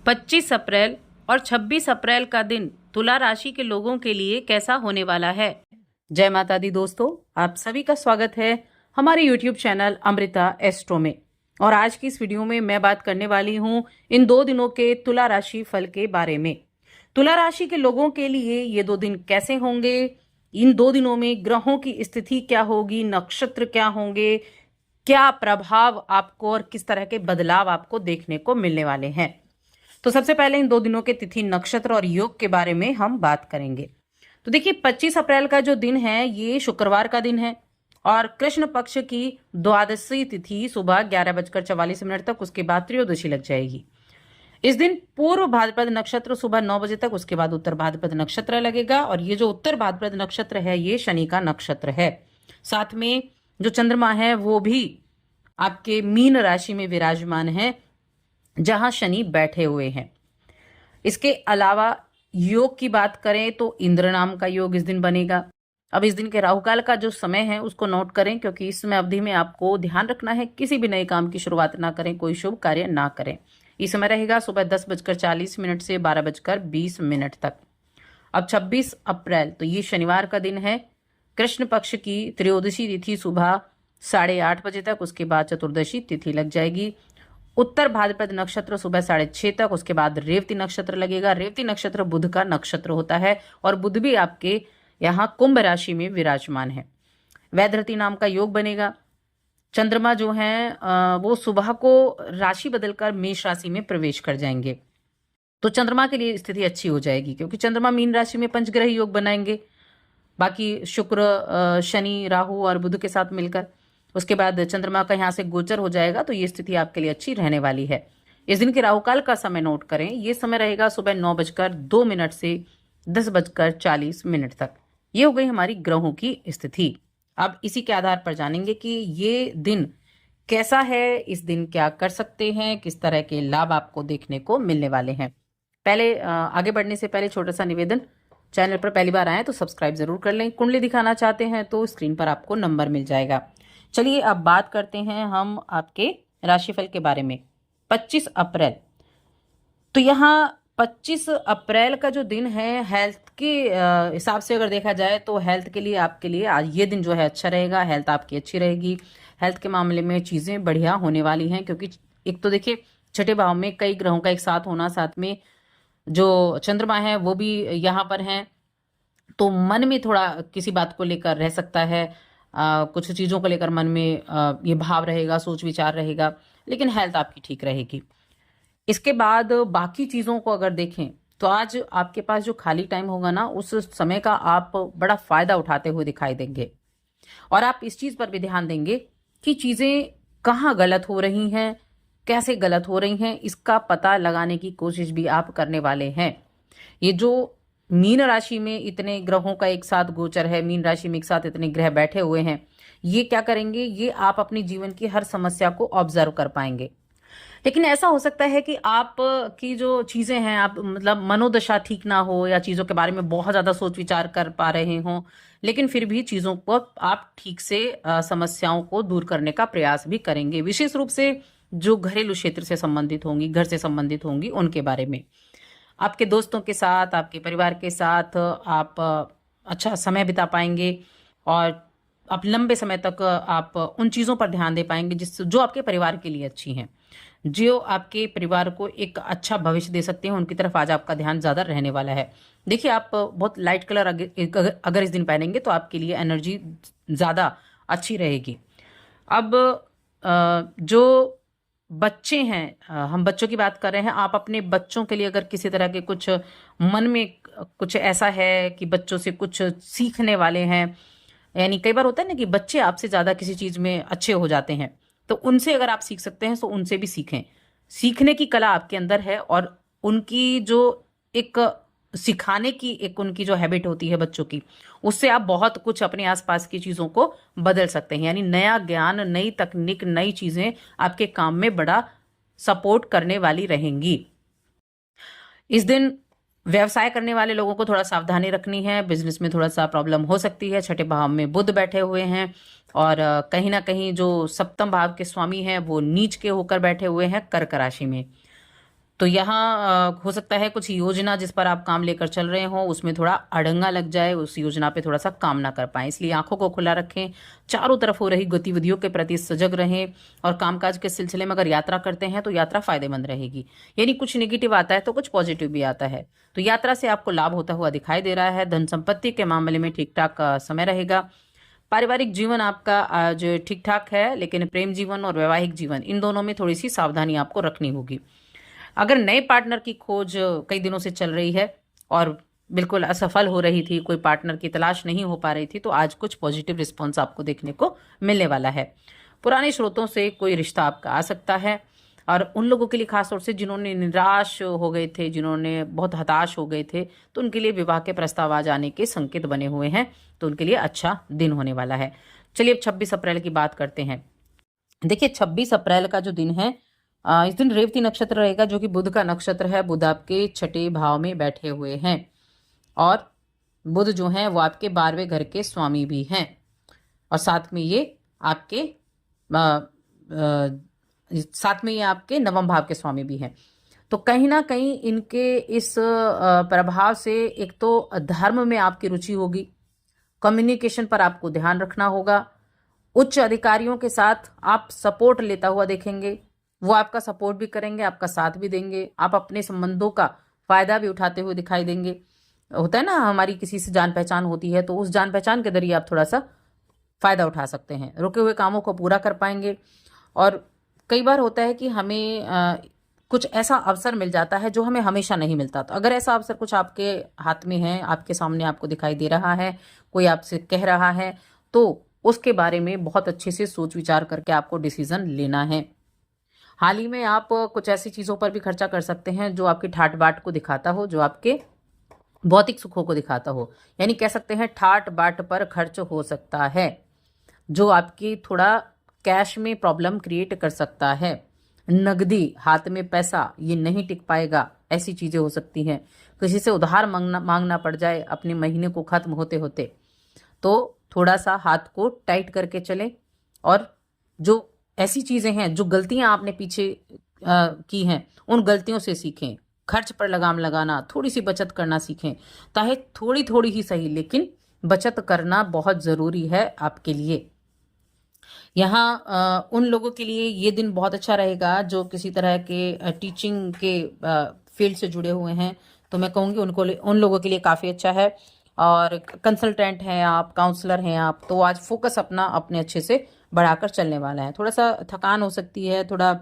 25 अप्रैल और 26 अप्रैल का दिन तुला राशि के लोगों के लिए कैसा होने वाला है। जय माता दी दोस्तों, आप सभी का स्वागत है हमारे YouTube चैनल अमृता एस्ट्रो में। और आज की इस वीडियो में मैं बात करने वाली हूं इन 2 दिनों के तुला राशि फल के बारे में। तुला राशि के लोगों के लिए ये 2 दिन कैसे होंगे, इन 2 दिनों में ग्रहों की स्थिति क्या होगी, नक्षत्र क्या होंगे, क्या प्रभाव आपको और किस तरह के बदलाव आपको देखने को मिलने वाले हैं। तो सबसे पहले इन 2 दिनों के तिथि, नक्षत्र और योग के बारे में हम बात करेंगे। तो देखिए 25 अप्रैल का जो दिन है ये शुक्रवार का दिन है और कृष्ण पक्ष की द्वादशी तिथि सुबह 11:44 तक, उसके बाद त्रयोदशी लग जाएगी। इस दिन पूर्व भाद्रपद नक्षत्र सुबह 9 बजे तक, उसके बाद उत्तर भाद्रपद नक्षत्र लगेगा और ये जो उत्तर भाद्रपद नक्षत्र है ये शनि का नक्षत्र है। साथ में जो चंद्रमा है वो भी आपके मीन राशि में विराजमान है जहां शनि बैठे हुए हैं। इसके अलावा योग की बात करें तो इंद्र नाम का योग इस दिन बनेगा। अब इस दिन के राहुकाल का जो समय है उसको नोट करें, क्योंकि इस समय अवधि में आपको ध्यान रखना है किसी भी नए काम की शुरुआत ना करें, कोई शुभ कार्य ना करें। इस समय रहेगा सुबह 10:40 से 12:20 तक। अब 26 अप्रैल तो ये शनिवार का दिन है। कृष्ण पक्ष की त्रयोदशी तिथि सुबह 8:30 बजे तक, उसके बाद चतुर्दशी तिथि लग जाएगी। उत्तर भाद्रपद नक्षत्र सुबह 6:30 तक, उसके बाद रेवती नक्षत्र लगेगा। रेवती नक्षत्र बुध का नक्षत्र होता है और बुध भी आपके यहाँ कुंभ राशि में विराजमान है। वैधरती नाम का योग बनेगा। चंद्रमा जो है वो सुबह को राशि बदलकर मेष राशि में प्रवेश कर जाएंगे, तो चंद्रमा के लिए स्थिति अच्छी हो जाएगी, क्योंकि चंद्रमा मीन राशि में पंचग्रही योग बनाएंगे, बाकी शुक्र, शनि, राहु और बुध के साथ मिलकर। उसके बाद चंद्रमा का यहाँ से गोचर हो जाएगा, तो ये स्थिति आपके लिए अच्छी रहने वाली है। इस दिन के राहुकाल का समय नोट करें, ये समय रहेगा सुबह 9:02 से 10:40 तक। ये हो गई हमारी ग्रहों की स्थिति। अब इसी के आधार पर जानेंगे कि ये दिन कैसा है, इस दिन क्या कर सकते हैं, किस तरह के लाभ आपको देखने को मिलने वाले हैं। पहले आगे बढ़ने से पहले छोटा सा निवेदन, चैनल पर पहली बार आए तो सब्सक्राइब जरूर कर लें। कुंडली दिखाना चाहते हैं तो स्क्रीन पर आपको नंबर मिल जाएगा। चलिए अब बात करते हैं हम आपके राशिफल के बारे में। 25 अप्रैल तो यहाँ 25 अप्रैल का जो दिन है, हेल्थ के हिसाब से अगर देखा जाए तो हेल्थ के लिए आपके लिए आज ये दिन जो है अच्छा रहेगा। हेल्थ आपकी अच्छी रहेगी। हेल्थ के मामले में चीज़ें बढ़िया होने वाली हैं, क्योंकि एक तो देखिए छठे भाव में कई ग्रहों का एक साथ होना, साथ में जो चंद्रमा है वो भी यहाँ पर हैं, तो मन में थोड़ा किसी बात को लेकर रह सकता है, कुछ चीज़ों को लेकर मन में ये भाव रहेगा, सोच विचार रहेगा, लेकिन हेल्थ आपकी ठीक रहेगी। इसके बाद बाकी चीज़ों को अगर देखें तो आज आपके पास जो खाली टाइम होगा ना, उस समय का आप बड़ा फायदा उठाते हुए दिखाई देंगे और आप इस चीज़ पर भी ध्यान देंगे कि चीज़ें कहाँ गलत हो रही हैं, कैसे गलत हो रही हैं, इसका पता लगाने की कोशिश भी आप करने वाले हैं। ये जो मीन राशि में इतने ग्रहों का एक साथ गोचर है, मीन राशि में एक साथ इतने ग्रह बैठे हुए हैं, ये क्या करेंगे, ये आप अपने जीवन की हर समस्या को ऑब्जर्व कर पाएंगे। लेकिन ऐसा हो सकता है कि आप की जो चीजें हैं, आप मतलब मनोदशा ठीक ना हो या चीजों के बारे में बहुत ज्यादा सोच विचार कर पा रहे हो, लेकिन फिर भी चीजों को आप ठीक से समस्याओं को दूर करने का प्रयास भी करेंगे। विशेष रूप से जो घरेलू क्षेत्र से संबंधित होंगी, घर से संबंधित होंगी, उनके बारे में आपके दोस्तों के साथ, आपके परिवार के साथ आप अच्छा समय बिता पाएंगे और आप लंबे समय तक आप उन चीज़ों पर ध्यान दे पाएंगे जो आपके परिवार के लिए अच्छी हैं, जो आपके परिवार को एक अच्छा भविष्य दे सकते हैं, उनकी तरफ आज आपका ध्यान ज़्यादा रहने वाला है। देखिए आप बहुत लाइट कलर अगर इस दिन पहनेंगे तो आपके लिए एनर्जी ज़्यादा अच्छी रहेगी। अब जो बच्चे हैं, हम बच्चों की बात कर रहे हैं, आप अपने बच्चों के लिए अगर किसी तरह के कुछ मन में कुछ ऐसा है कि बच्चों से कुछ सीखने वाले हैं, यानी कई बार होता है ना कि बच्चे आपसे ज़्यादा किसी चीज़ में अच्छे हो जाते हैं, तो उनसे अगर आप सीख सकते हैं तो उनसे भी सीखें। सीखने की कला आपके अंदर है और उनकी जो एक सिखाने की एक उनकी जो हैबिट होती है बच्चों की, उससे आप बहुत कुछ अपने आसपास की चीज़ों को बदल सकते हैं। यानी नया ज्ञान, नई तकनीक, नई चीज़ें आपके काम में बड़ा सपोर्ट करने वाली रहेंगी। इस दिन व्यवसाय करने वाले लोगों को थोड़ा सावधानी रखनी है। बिजनेस में थोड़ा सा प्रॉब्लम हो सकती है। छठे भाव में बुध बैठे हुए हैं और कहीं ना कहीं जो सप्तम भाव के स्वामी हैं वो नीच के होकर बैठे हुए हैं कर्क राशि में। तो यहाँ हो सकता है कुछ योजना जिस पर आप काम लेकर चल रहे हो उसमें थोड़ा अड़ंगा लग जाए, उस योजना पे थोड़ा सा काम ना कर पाए, इसलिए आंखों को खुला रखें, चारों तरफ हो रही गतिविधियों के प्रति सजग रहें। और कामकाज के सिलसिले में अगर यात्रा करते हैं तो यात्रा फायदेमंद रहेगी, यानी कुछ नेगेटिव आता है तो कुछ पॉजिटिव भी आता है। तो यात्रा से आपको लाभ होता हुआ दिखाई दे रहा है। धन संपत्ति के मामले में ठीक ठाक समय रहेगा। पारिवारिक जीवन आपका आज ठीक ठाक है, लेकिन प्रेम जीवन और वैवाहिक जीवन इन दोनों में थोड़ी सी सावधानी आपको रखनी होगी। अगर नए पार्टनर की खोज कई दिनों से चल रही है और बिल्कुल असफल हो रही थी, कोई पार्टनर की तलाश नहीं हो पा रही थी, तो आज कुछ पॉजिटिव रिस्पॉन्स आपको देखने को मिलने वाला है। पुराने स्रोतों से कोई रिश्ता आपका आ सकता है, और उन लोगों के लिए खास तौर से जिन्होंने निराश हो गए थे, जिन्होंने बहुत हताश हो गए थे, तो उनके लिए विवाह के प्रस्ताव आ जाने के संकेत बने हुए हैं, तो उनके लिए अच्छा दिन होने वाला है। चलिए अब 26 अप्रैल की बात करते हैं। देखिए 26 अप्रैल का जो दिन है, इस दिन रेवती नक्षत्र रहेगा, जो कि बुध का नक्षत्र है। बुध आपके छठे भाव में बैठे हुए हैं, और बुध जो है वो आपके 12वें घर के स्वामी भी हैं, और साथ में ये आपके नवम भाव के स्वामी भी हैं। तो कहीं ना कहीं इनके इस प्रभाव से एक तो धर्म में आपकी रुचि होगी, कम्युनिकेशन पर आपको ध्यान रखना होगा, उच्च अधिकारियों के साथ आप सपोर्ट लेता हुआ देखेंगे, वो आपका सपोर्ट भी करेंगे, आपका साथ भी देंगे, आप अपने संबंधों का फायदा भी उठाते हुए दिखाई देंगे। होता है ना, हमारी किसी से जान पहचान होती है तो उस जान पहचान के जरिए आप थोड़ा सा फायदा उठा सकते हैं, रुके हुए कामों को पूरा कर पाएंगे। और कई बार होता है कि हमें कुछ ऐसा अवसर मिल जाता है जो हमें हमेशा नहीं मिलता। तो अगर ऐसा अवसर कुछ आपके हाथ में है, आपके सामने आपको दिखाई दे रहा है, कोई आपसे कह रहा है, तो उसके बारे में बहुत अच्छे से सोच विचार करके आपको डिसीजन लेना है। हाल ही में आप कुछ ऐसी चीज़ों पर भी खर्चा कर सकते हैं जो आपकी ठाट बाट को दिखाता हो, जो आपके भौतिक सुखों को दिखाता हो, यानी कह सकते हैं ठाट बाट पर खर्च हो सकता है, जो आपकी थोड़ा कैश में प्रॉब्लम क्रिएट कर सकता है। नगदी, हाथ में पैसा, ये नहीं टिक पाएगा, ऐसी चीज़ें हो सकती हैं। किसी से उधार मांगना पड़ जाए अपने महीने को खत्म होते होते, तो थोड़ा सा हाथ को टाइट करके चलें। और जो ऐसी चीज़ें हैं, जो गलतियां आपने पीछे की हैं, उन गलतियों से सीखें। खर्च पर लगाम लगाना, थोड़ी सी बचत करना सीखें, चाहे थोड़ी थोड़ी ही सही, लेकिन बचत करना बहुत ज़रूरी है आपके लिए। यहाँ उन लोगों के लिए ये दिन बहुत अच्छा रहेगा जो किसी तरह के टीचिंग के फील्ड से जुड़े हुए हैं, तो मैं कहूँगी उन लोगों के लिए काफ़ी अच्छा है। और कंसल्टेंट हैं आप, काउंसलर हैं आप, तो आज फोकस अपना अपने अच्छे से बढ़ाकर चलने वाला है। थोड़ा सा थकान हो सकती है, थोड़ा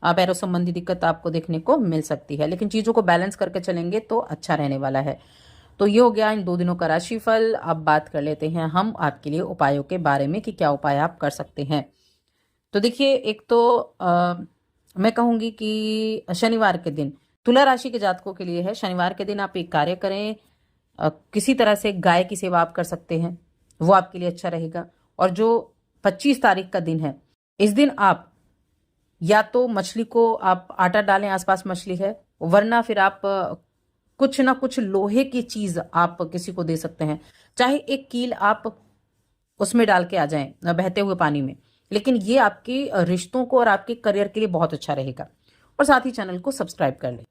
पैरों संबंधी दिक्कत आपको देखने को मिल सकती है, लेकिन चीज़ों को बैलेंस करके चलेंगे तो अच्छा रहने वाला है। तो ये हो गया इन 2 दिनों का राशिफल। अब बात कर लेते हैं हम आपके लिए उपायों के बारे में कि क्या उपाय आप कर सकते हैं। तो देखिए, एक तो मैं कहूँगी कि शनिवार के दिन तुला राशि के जातकों के लिए है। शनिवार के दिन आप एक कार्य करें, किसी तरह से गाय की सेवा आप कर सकते हैं, वो आपके लिए अच्छा रहेगा। और जो 25 तारीख का दिन है, इस दिन आप या तो मछली को आप आटा डालें, आसपास मछली है, वरना फिर आप कुछ ना कुछ लोहे की चीज आप किसी को दे सकते हैं, चाहे एक कील आप उसमें डाल के आ जाएं बहते हुए पानी में, लेकिन ये आपके रिश्तों को और आपके करियर के लिए बहुत अच्छा रहेगा। और साथ ही चैनल को सब्सक्राइब कर लें।